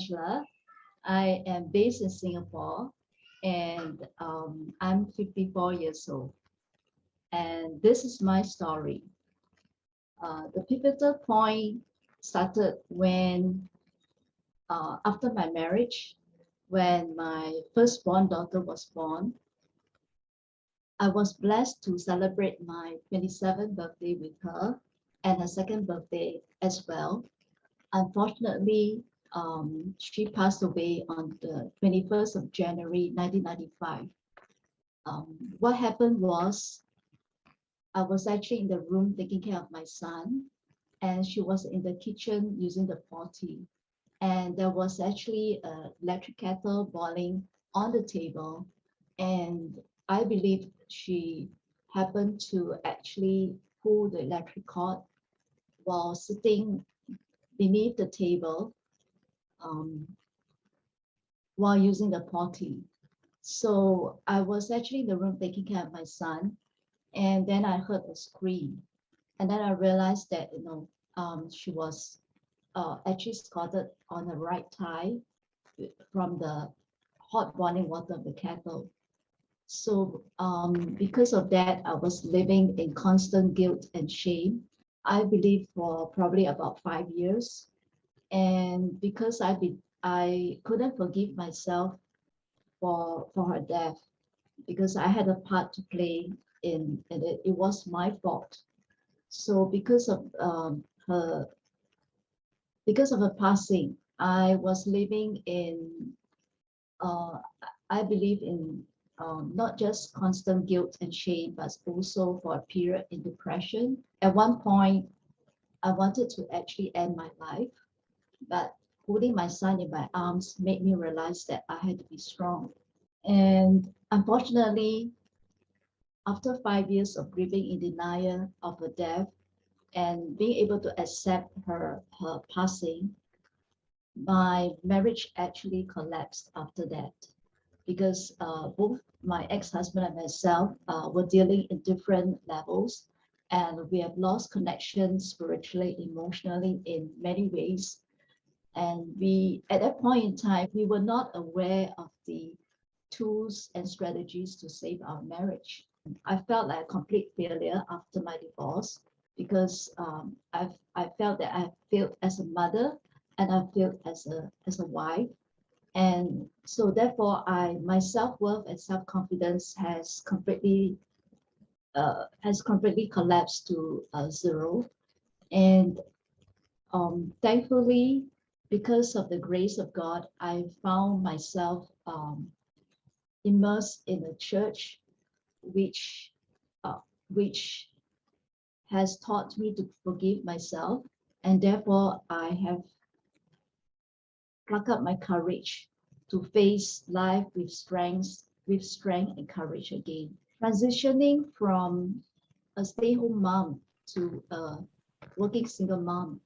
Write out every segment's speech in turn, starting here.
Angela. I am based in Singapore, and I'm 54 years old. And this is my story. The pivotal point started when, after my marriage, when my firstborn daughter was born. I was blessed to celebrate my 27th birthday with her and her second birthday as well. Unfortunately, she passed away on the 21st of January 1995. What happened was I was actually in the room taking care of my son, and she was in the kitchen using the potty. And there was actually an electric kettle boiling on the table. And I believe she happened to actually pull the electric cord while sitting beneath the table um, while using the potty. So I was actually in the room taking care of my son, and then I heard a scream. And then I realized that, she was actually scalded on her right thigh from the hot boiling water of the kettle. So because of that, I was living in constant guilt and shame, I believe, for probably about 5 years. And because I couldn't forgive myself for her death, because I had a part to play in it. It was my fault. So her because of her passing, I was living in, I believe in, not just constant guilt and shame, but also for a period in depression. At one point, I wanted to actually end my life, but holding my son in my arms made me realize that I had to be strong. And unfortunately, after 5 years of grieving in denial of her death and being able to accept her passing, my marriage actually collapsed after that, because both my ex-husband and myself were dealing in different levels, and we have lost connection spiritually, emotionally, in many ways. And we, at that point in time, we were not aware of the tools and strategies to save our marriage. I felt like a complete failure after my divorce, because I felt that I failed as a mother, and I failed as a wife. And so therefore my self-worth and self-confidence has completely collapsed to zero. And thankfully, because of the grace of God, I found myself immersed in a church which uh, which has taught me to forgive myself, and therefore I have plucked up my courage to face life with strength and courage again. Transitioning from a stay-home mom to a working single mom,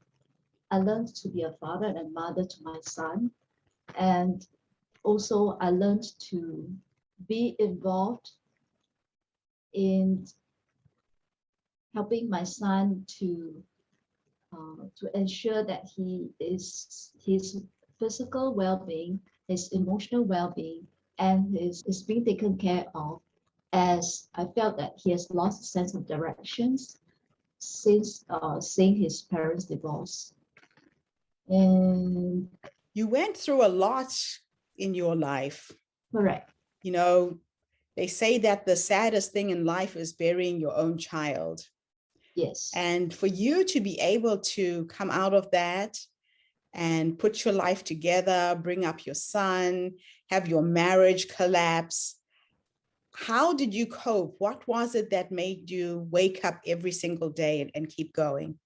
I learned to be a father and a mother to my son. And also I learned to be involved in helping my son to ensure that his physical well-being, his emotional well-being, and is being taken care of, as I felt that he has lost a sense of directions since seeing his parents divorce. And you went through a lot in your life. Correct. You know, they say that the saddest thing in life is burying your own child. Yes. And for you to be able to come out of that and put your life together, bring up your son, have your marriage collapse, how did you cope? What was it that made you wake up every single day and keep going?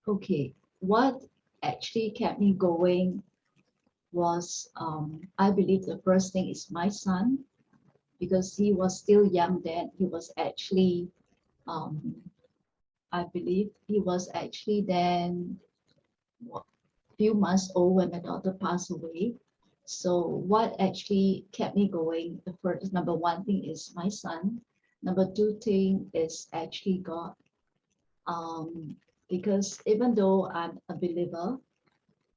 Okay, what actually kept me going was, I believe the first thing is my son, because he was still young then. He was actually, I believe he was actually then a few months old when my daughter passed away. So what actually kept me going, the first, number one thing is my son. Number two thing is actually God. Because even though I'm a believer,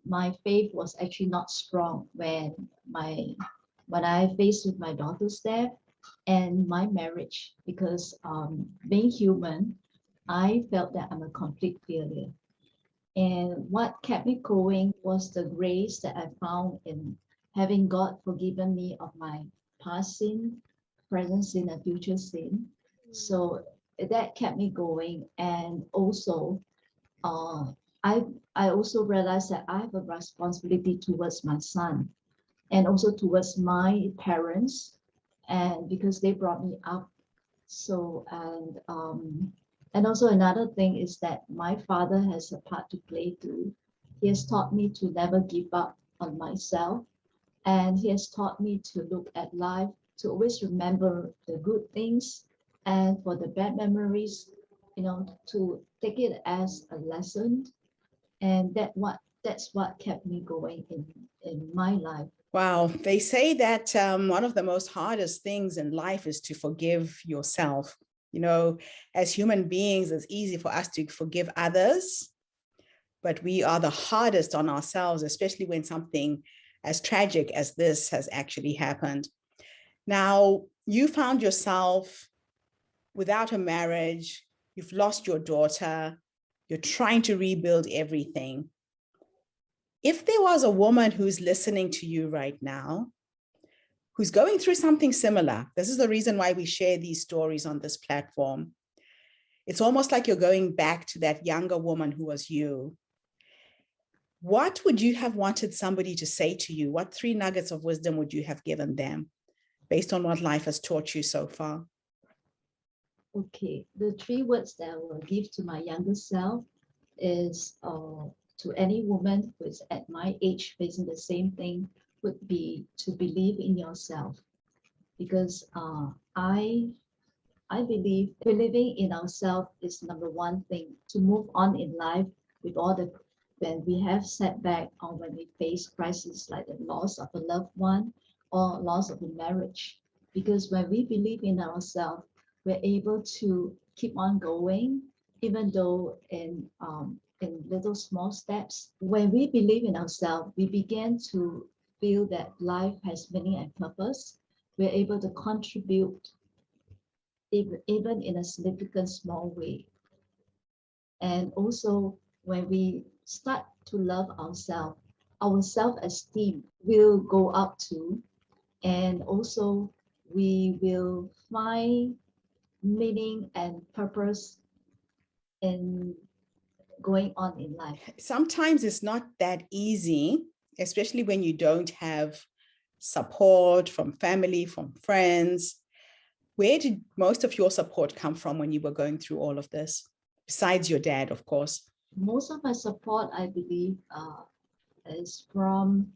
my faith was actually not strong when I faced with my daughter's death and my marriage, because being human, I felt that I'm a complete failure. And what kept me going was the grace that I found in having God forgiven me of my past sin, present sin, and future sin. So that kept me going. And also, uh, I I also realized that I have a responsibility towards my son and also towards my parents, and because they brought me up. So and also another thing is that my father has a part to play too. He has taught me to never give up on myself, and he has taught me to look at life, to always remember the good things, and for the bad memories, to take it as a lesson. And that's what kept me going in my life. Wow. They say that one of the most hardest things in life is to forgive yourself. You know, as human beings, it's easy for us to forgive others, but we are the hardest on ourselves, especially when something as tragic as this has actually happened. Now, you found yourself without a marriage, you've lost your daughter, you're trying to rebuild everything. If there was a woman who's listening to you right now, who's going through something similar, this is the reason why we share these stories on this platform. It's almost like you're going back to that younger woman who was you. What would you have wanted somebody to say to you? What 3 nuggets of wisdom would you have given them based on what life has taught you so far? Okay, the 3 words that I will give to my younger self is to any woman who is at my age facing the same thing would be to believe in yourself, because I believe believing in ourselves is number one thing to move on in life with all the when we have setback or when we face crisis like the loss of a loved one or loss of a marriage. Because when we believe in ourselves, we're able to keep on going, even though in little small steps. When we believe in ourselves, we begin to feel that life has meaning and purpose. We're able to contribute even in a significant small way. And also, when we start to love ourselves, our self-esteem will go up too. And also, we will find meaning and purpose in going on in life. Sometimes it's not that easy, especially when you don't have support from family, from friends. Where did most of your support come from when you were going through all of this? Besides your dad, of course. Most of my support, I believe, is from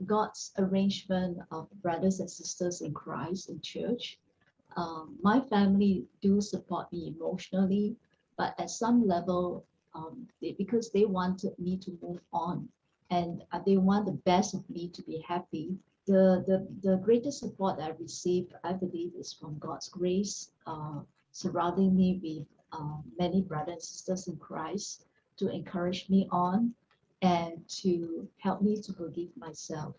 God's arrangement of brothers and sisters in Christ in church. My family do support me emotionally, but at some level, because they wanted me to move on and they want the best of me to be happy. The greatest support I received, I believe, is from God's grace, surrounding me with many brothers and sisters in Christ to encourage me on and to help me to forgive myself.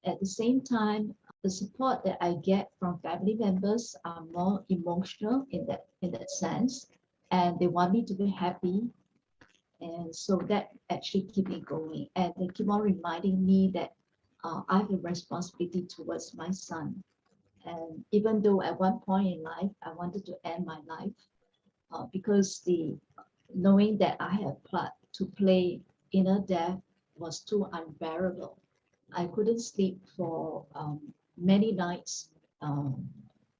At the same time, the support that I get from family members are more emotional in that sense, and they want me to be happy, and so that actually keep me going, and they keep on reminding me that I have a responsibility towards my son. And even though at one point in life I wanted to end my life, because the knowing that I had part to play inner death was too unbearable. I couldn't sleep for many nights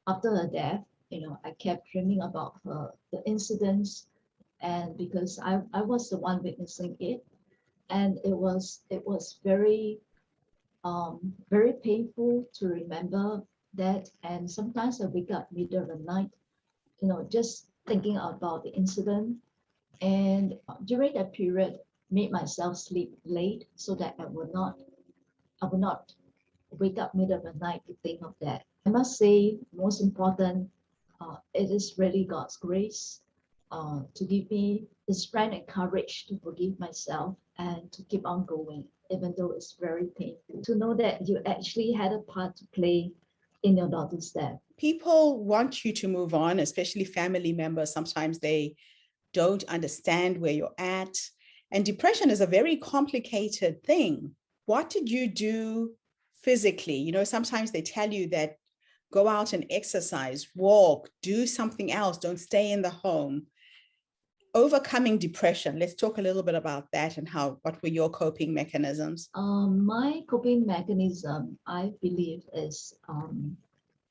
after her death. I kept dreaming about her, the incidents, and because I was the one witnessing it, and it was very painful to remember that. And sometimes I wake up middle of the night, just thinking about the incident. And during that period, made myself sleep late so that I would not wake up middle of the night to think of that. I must say, most important, it is really God's grace to give me the strength and courage to forgive myself and to keep on going, even though it's very painful. To know that you actually had a part to play in your daughter's death. People want you to move on, especially family members. Sometimes they don't understand where you're at. And depression is a very complicated thing. What did you do physically? You know, sometimes they tell you that go out and exercise, walk, do something else, don't stay in the home. Overcoming depression, let's talk a little bit about that and what were your coping mechanisms? My coping mechanism, I believe, is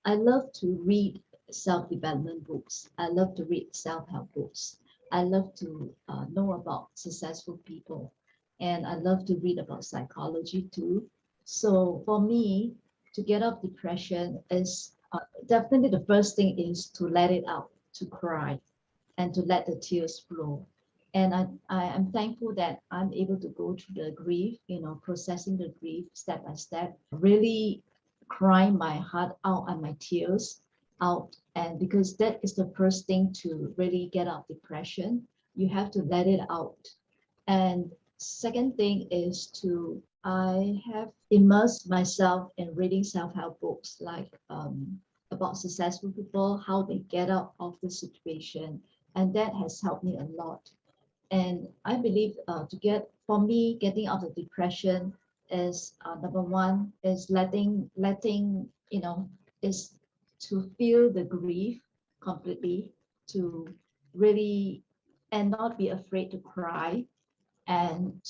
I love to read self-development books. I love to read self-help books. I love to know about successful people. And I love to read about psychology too. So for me, to get off depression is definitely the first thing is to let it out, to cry, and to let the tears flow. And I am thankful that I'm able to go through the grief, processing the grief step by step, really crying my heart out and my tears out. And because that is the first thing to really get out of depression, you have to let it out. And second thing is I have immersed myself in reading self-help books like about successful people, how they get out of the situation. And that has helped me a lot. And I believe for me, getting out of depression is number one is is to feel the grief completely, to really, and not be afraid to cry, and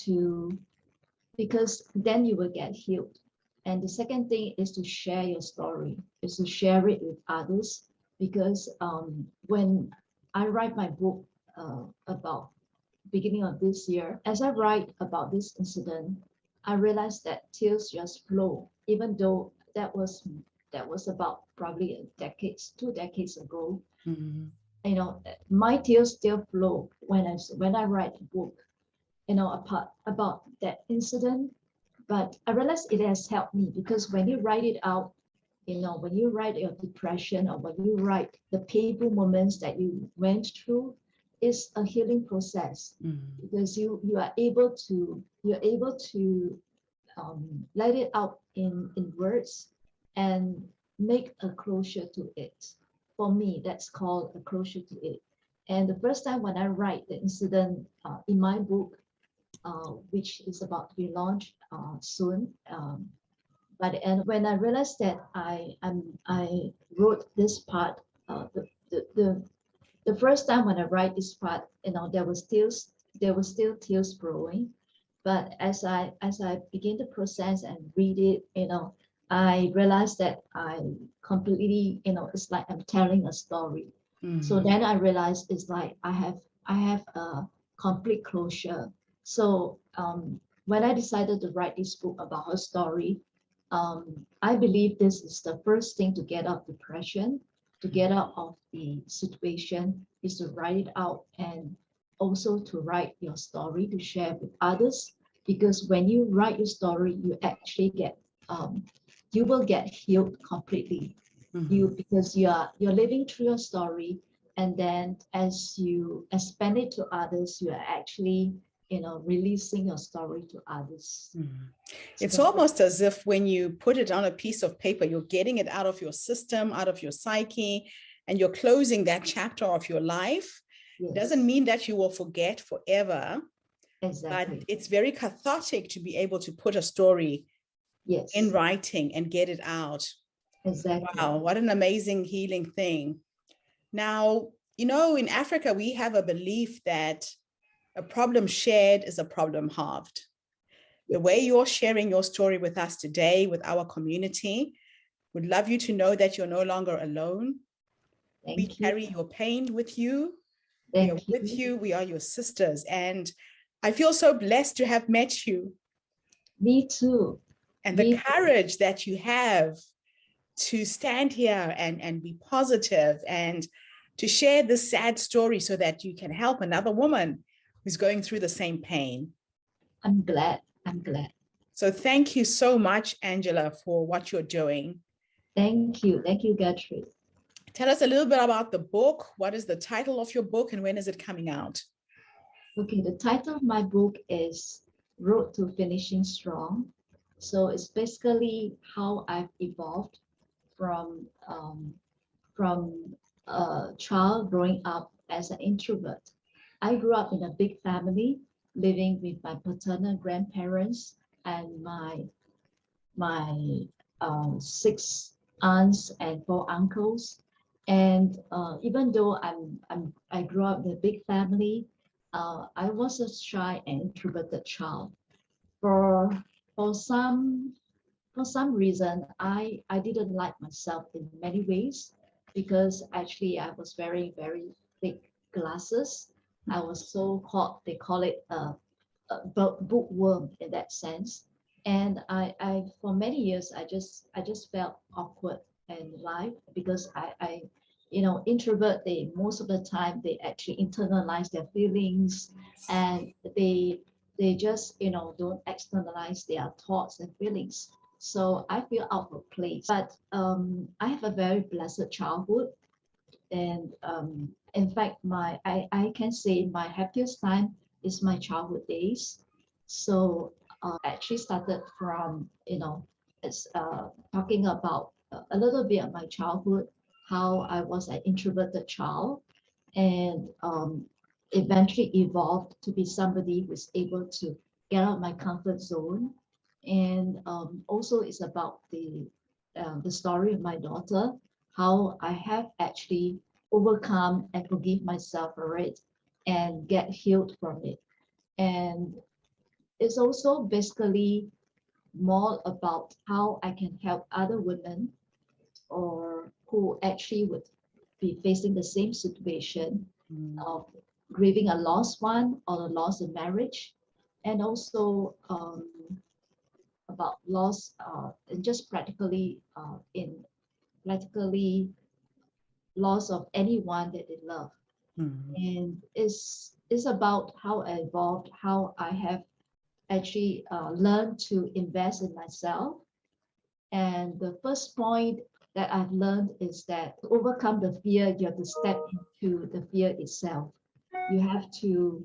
because then you will get healed. And the second thing is to share your story, is to share it with others, because when I write my book about beginning of this year, as I write about this incident, I realized that tears just flow, even though that was about probably 2 decades ago. Mm-hmm. My tears still flow when I write a book, about that incident. But I realized it has helped me, because when you write it out, when you write your depression, or when you write the painful moments that you went through, it's a healing process. Mm-hmm. Because you're able to let it out in words and make a closure to it. For me, that's called a closure to it. And the first time when I write the incident in my book, which is about to be launched soon, by the end, when I realized that I wrote this part, the first time when I write this part, there was still tears flowing. But as I begin to process and read it, I realized that I completely, it's like I'm telling a story. Mm-hmm. So then I realized it's like I have a complete closure. So when I decided to write this book about her story, I believe this is the first thing to get out of depression, to get out of the situation, is to write it out, and also to write your story to share with others. Because when you write your story, you actually you will get healed completely. Mm-hmm. Because you're living through your story, and then as you expand it to others, you are actually releasing your story to others. Mm-hmm. It's almost as if when you put it on a piece of paper, you're getting it out of your system, out of your psyche, and you're closing that chapter of your life. Yes. It doesn't mean that you will forget forever. Exactly. But it's very cathartic to be able to put a story in writing and get it out. Exactly. Wow, what an amazing healing thing. Now, in Africa, we have a belief that a problem shared is a problem halved. The way you're sharing your story with us today, with our community, would love you to know that you're no longer alone. We carry your pain with you. We are with you. We are your sisters. And I feel so blessed to have met you. Me too. And the courage that you have to stand here and be positive and to share this sad story so that you can help another woman who's going through the same pain. I'm glad. So thank you so much, Angela, for what you're doing. Thank you, Getrude. Tell us a little bit about the book. What is the title of your book and when is it coming out? Okay, the title of my book is Road to Finishing Strong. So it's basically how I've evolved from from a child growing up as an introvert. I grew up in a big family, living with my paternal grandparents and my six aunts and four uncles. And even though I grew up in a big family, I was a shy and introverted child. For for some for some reason, I didn't like myself in many ways because actually I was very thick glasses. I was so called, they call it bookworm in that sense. And I for many years I just felt awkward in life because introvert, they most of the time they actually internalize their feelings, and they just don't externalize their thoughts and feelings. So I feel out of place. But I have a very blessed childhood, and in fact, I can say my happiest time is my childhood days. So actually started from, it's talking about a little bit of my childhood, how I was an introverted child, and eventually evolved to be somebody who's able to get out of my comfort zone. And also it's about the story of my daughter, how I have actually overcome and forgive myself for it and get healed from it. And it's also basically more about how I can help other women or who actually would be facing the same situation of grieving a lost one or a loss in marriage, and also about loss and just practically loss of anyone that they love. Mhm. And it's about how I evolved, how I have actually learned to invest in myself. And the first point that I've learned is that to overcome the fear, you have to step into the fear itself. You have to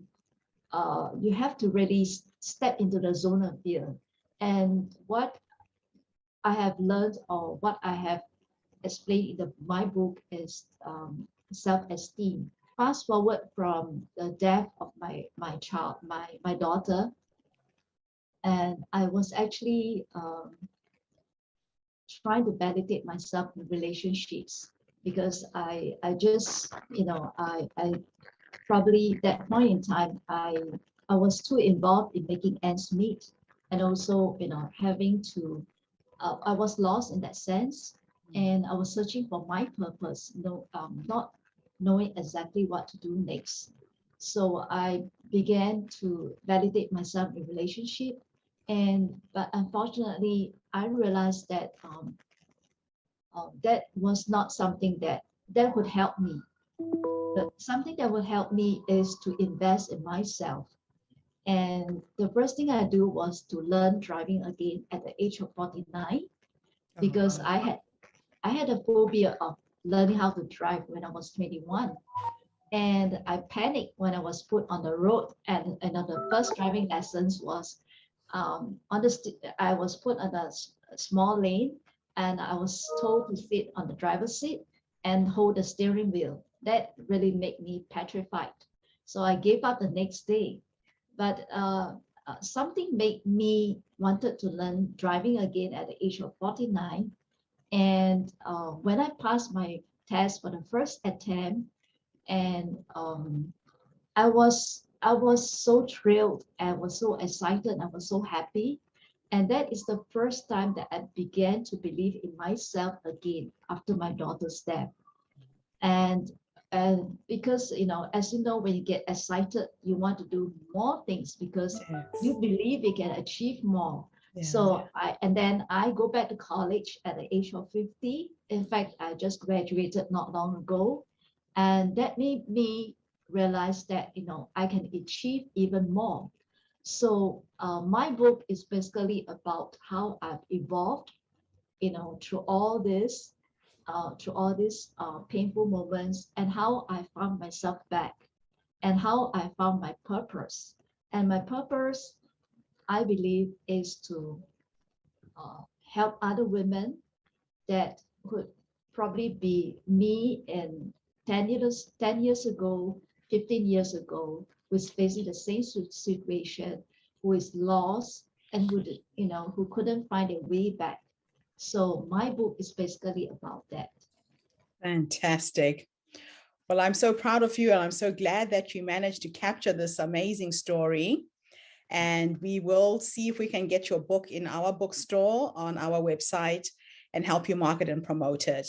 really step into the zone of fear. And what I have learned, or what I have explained in my book, is self-esteem. Fast forward from the death of my child, my daughter, and I was actually trying to validate myself in relationships because I just I probably that point in time I was too involved in making ends meet, and also having to I was lost in that sense, and I was searching for my purpose, not knowing exactly what to do next. So I began to validate myself in relationship, and but unfortunately, I realized that that was not something that would help me. But something that would help me is to invest in myself. And the first thing I do was to learn driving again at the age of 49, Oh, because wow. I had a phobia of learning how to drive when I was 21. And I panicked when I was put on the road. And the first driving lessons was I was put on a small lane, and I was told to sit on the driver's seat and hold the steering wheel. That really made me petrified. So I gave up the next day. But something made me wanted to learn driving again at the age of 49. And when I passed my test for the first attempt, and I was so thrilled, I was so excited, I was so happy. And that is the first time that I began to believe in myself again after my daughter's death. And because as you know, when you get excited, you want to do more things because you Yes. believe you can achieve more. Yeah. So then I go back to college at the age of 50. In fact, I just graduated not long ago, and that made me realize that I can achieve even more. So my book is basically about how I've evolved, through all these painful moments, and how I found myself back. and how I found my purpose. And my purpose, I believe, is to help other women that would probably be me in 10 years ago, 15 years ago, who is facing the same situation, who is lost and who couldn't find a way back. So my book is basically about that. Fantastic. Well, I'm so proud of you, and I'm so glad that you managed to capture this amazing story. And we will see if we can get your book in our bookstore on our website and help you market and promote it.